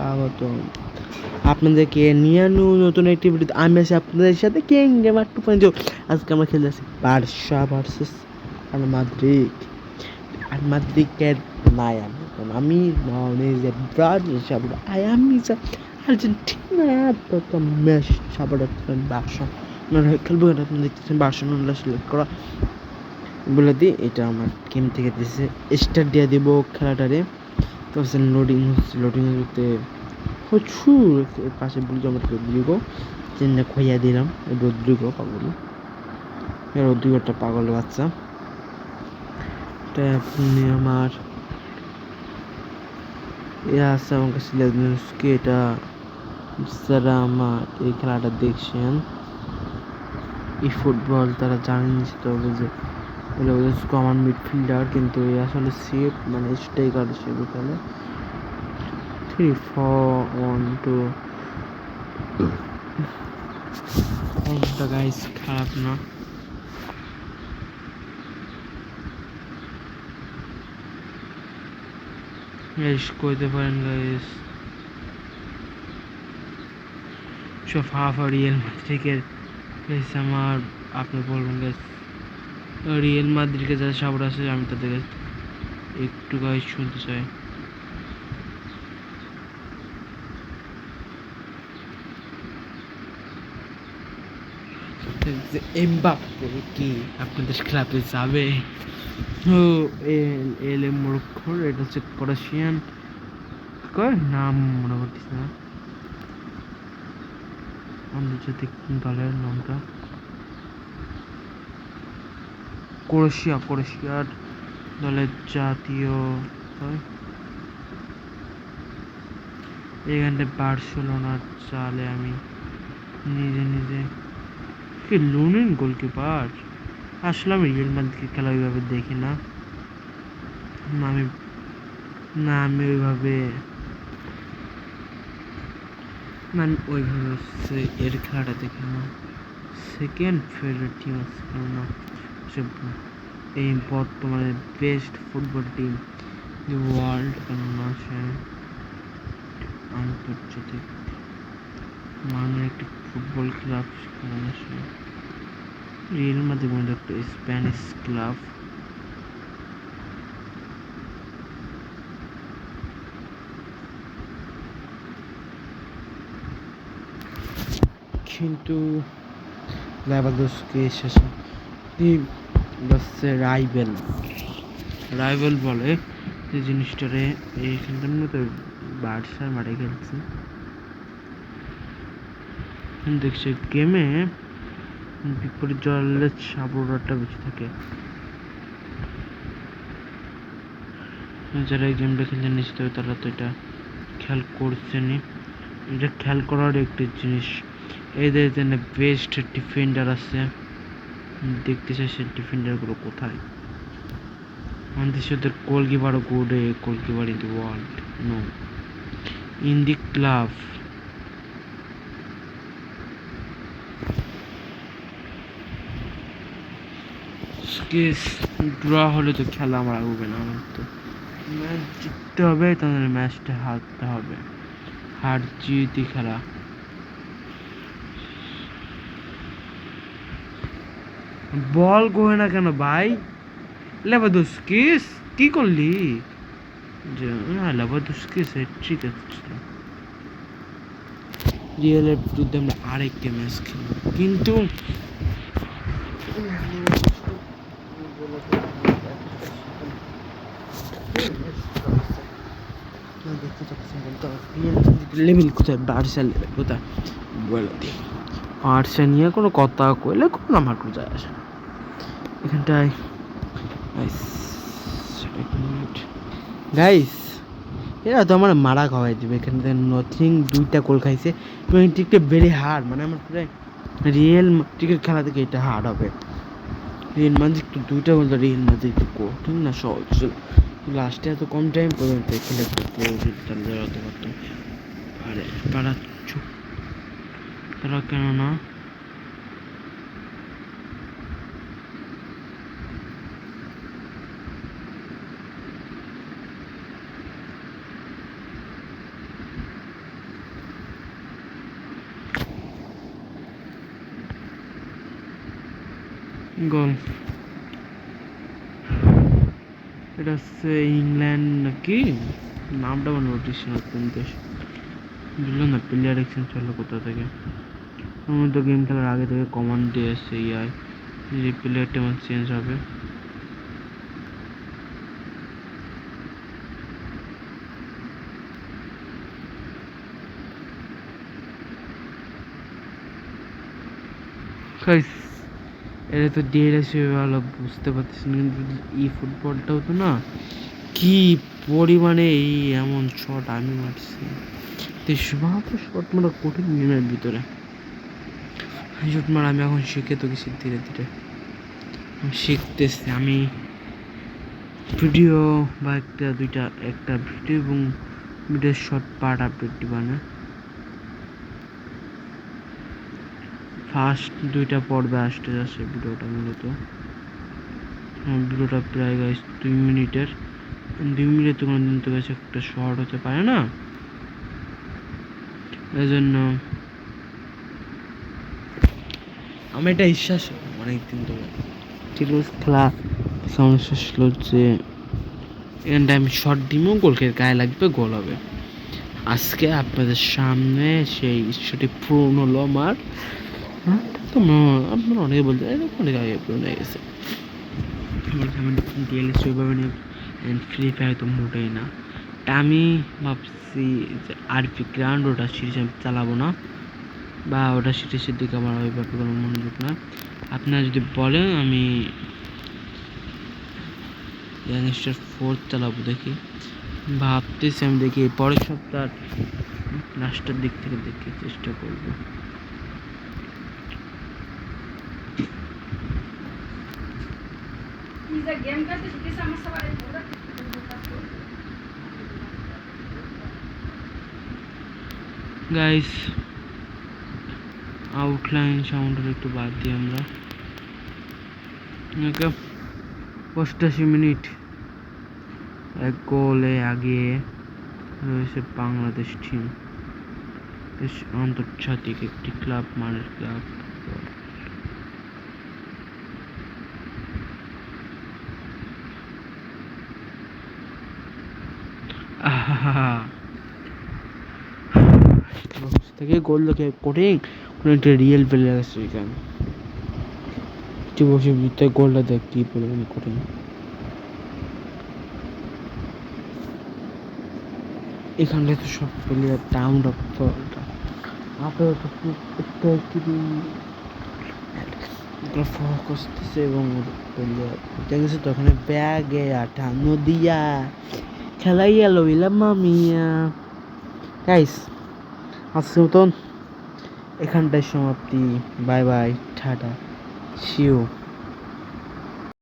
স্বাগতম আপনাদেরকে নিয়ে নতুন একটি ভিডিওতে আমি আছি আপনাদের সাথে কিং গেমার 2.0। আজকে আমরা খেলে আছি বার্সা ভার্সেস রিয়াল মাদ্রিদ। আর মাদ্রিদের নাই আমি আর্জেন্টিনা তো ম্যাচ সাপোর্ট বার্সা খেলবো। আপনি দেখতেছেন বার্সেলোনা সিলেক্ট করা বলে দিই, এটা আমার গেম থেকে দিয়েছে স্টার্ট দিয়ে দিব খেলাটারে। তো লোডিং হতে প্রচুর পাশে বুঝে আমার রদ্রিগো চেনটা খইয়া দিলাম। রদ্রিগো পাগল, রদ্রিগোটা পাগল বাচ্চা। আপনি আমার আছে আমার কাছে এটা যারা আমার এই খেলাটা দেখছেন এই ফুটবল তারা জানেন তবে যে কমন মিডফিল্ডার, কিন্তু আসলে সেফ মানে স্ট্রাইকার হিসেবে খেলে 3-4-1-2। গাইস খারাপ না, কইতে পারেন গাইস সব হাফ রিয়েল মাদ্রিদের আমার আপনি বলবেন গাইস রিয়েল মাদ্রিদকে যারা সাপোর্ট আছে আমি তাদের একটু গাইস শুনতে চাই। এমবাপ্পে কি আপনাদের ক্লাবে যাবে? ও এল মরক্কোর, এটা হচ্ছে ক্রোয়েশিয়ান নাম মনে করতেছি না আন্তর্জাতিক দলের নামটা। ক্রোয়েশিয়ার দলের জাতীয় এখানটা বার্সেলোনার চালে আমি নিজে কি লুনিন গোলকিপার। আসলে আমি রিয়েল মাদ্রিদ খেলা ওইভাবে দেখি না, আমি ওইভাবে হচ্ছে এর খেলাটা দেখি না। সেকেন্ড ফেভারিট টিম আছে কেননা এই বর্তমানে best football team the world কেননা সে আন্তর্জাতিক মানের একটি ফুটবল ক্লাব, সেখানে সে রিয়েল মাদ্রিদ একটা স্প্যানিশ ক্লাব। কিন্তু লেভানডস্কি শেষে রাইভেল বলে যে জিনিসটারে এইখানটার মতো বার্সার মাঠে খেলছে দেখছে গেমে বিপরীত দলের সাপোর্টারটা বেশি থাকে। যারা এই গেমটা খেলতে নিশ্চিত হবে তারা তো এটা খেয়াল করছেনি। এটা খেয়াল করার একটি জিনিস, এদের জন্য বেস্ট ডিফেন্ডার আছে, দেখতে চাই সে ডিফেন্ডারগুলো কোথায়। আমাদের সাথে গোলকিপারও good, goalkeeper in the world no in the club. Draw হলে তো খেলা আমার আগবে না, আমার তো ম্যাচ জিততে হবে, তাদের ম্যাচটা হারতে হবে, হার জিতই খেলা। বল গোয়ে না কেন ভাই? লেভানডস্কিস কি করলি? লেভানডস্কিস ঠিক আছে, রিয়েলের বিরুদ্ধে আমরা আরেকটি ম্যাচ খেলব, কিন্তু লেভেল কোথায়, বার্সার লেভেল কোথায় বলে দিই। বার্সা নিয়ে কোনো কথা কইলে কোনো আমার কোনো যায় আসে না এখানটায়। গাইস এরা তো আমার মারা খাওয়াই দিবে এখান থেকে। নথিং 2টা গোল খাইছে এবং এটি একটা ভেরি হার্ড, মানে আমার প্রায় রিয়েল মাদ্রিদের খেলা থেকে এটা হার্ড হবে। রিয়েল মাদ্রিদ 2টা গোল তো রিয়েল মাদ্রিদ কঠিন না সহজ, লাস্টে এত কম টাইম পর্যন্ত খেলে যেতে পারতো। আরে তারা কেন না গোল। এটা হচ্ছে ইংল্যান্ড নাকি, নামটা মনে পড়তেছে না, কিন্তু বুঝলাম না প্লেয়ার এক্সচেঞ্জ হলো কোথা থেকে। আমার তো গেম খেলার আগে থেকে কমান্ড দিয়ে এসছে ইয়াই যে প্লেয়ারটা আমার চেঞ্জ হবে। এটা তো ডিএলএসি ভালো বুঝতে পারতেছি না, কিন্তু এই ফুটবলটাও তো না কি পরিমাণে এই এমন শট আমি মারছি, তো শট মারা কঠিন গেমের ভিতরে। শট মারা আমি এখন শিখে তো গেছি ধীরে ধীরে, শিখতেছি আমি। ভিডিও বা একটা ভিডিও এবং ভিডিওর শর্ট পার্ট আপডেট দিবা না, ফার্স্ট 2টা পর্বে আসতে যাচ্ছে ভিডিওটা মূলত। ভিডিওটা প্রায় গাইস 2 মিনিটের, 2 মিনিট তো কোনোদিন তো গাইস একটা শর্ট হতে পারে না, এই জন্য আমি এটা বিশ্বাস অনেকদিন ধরে ঠিক খেলা সমস্যা ছিল যে এখানটা আমি শর্ট দিমও গোলকে গায়ে লাগবে, গোল হবে। আজকে আপনাদের সামনে সেই ইচ্ছাটি পূরণ হলো আমার। তো আপনারা অনেকে বলতে অনেক আগে পূরণ হয়ে গেছে। ডিএলএস ওইভাবে নিয়ে ফ্রি ফায়ার তো মোটেই না। আমি ভাবছি যে আরপি গ্রাউন্ড ওটা সিরিজ আমি চালাবো না, বা ওটা সিরিজের দিকে আমার ওইভাবে কোনো মনোযোগ না। আপনারা যদি বলেন আমি গ্যাংস্টার 4 চালাবো, দেখি ভাবতেছি আমি, দেখি পরের সপ্তাহ লাস্টের দিক থেকে দেখি চেষ্টা করবো। গাইস আউটলাইন সাউন্ডের একটু বাদ দিই আমরা। 85 মিনিট, 1 গোলে আগিয়ে রয়েছে বাংলাদেশ টিম। বেশ আন্তর্জাতিক একটি ক্লাব, মানের ক্লাব। থেকে গোল দেখে কঠিন কোনো একটা রিয়েল প্লেয়ার আছে এখানে বসে ভিতরে গোলটা দেখ কি পরিমাণ কঠিন। এখানটায় তো সব প্লেয়ার ডাউন আপ ফোকাস দিচ্ছে এবং দেখেছে তো ওখানে ব্যাগে আঠা নদিয়া খেলাইয়া লইলাম মামিয়া। গাইস আজকের মতন এখানটায় সমাপ্তি, বাই বাই, টাটা, সিউ।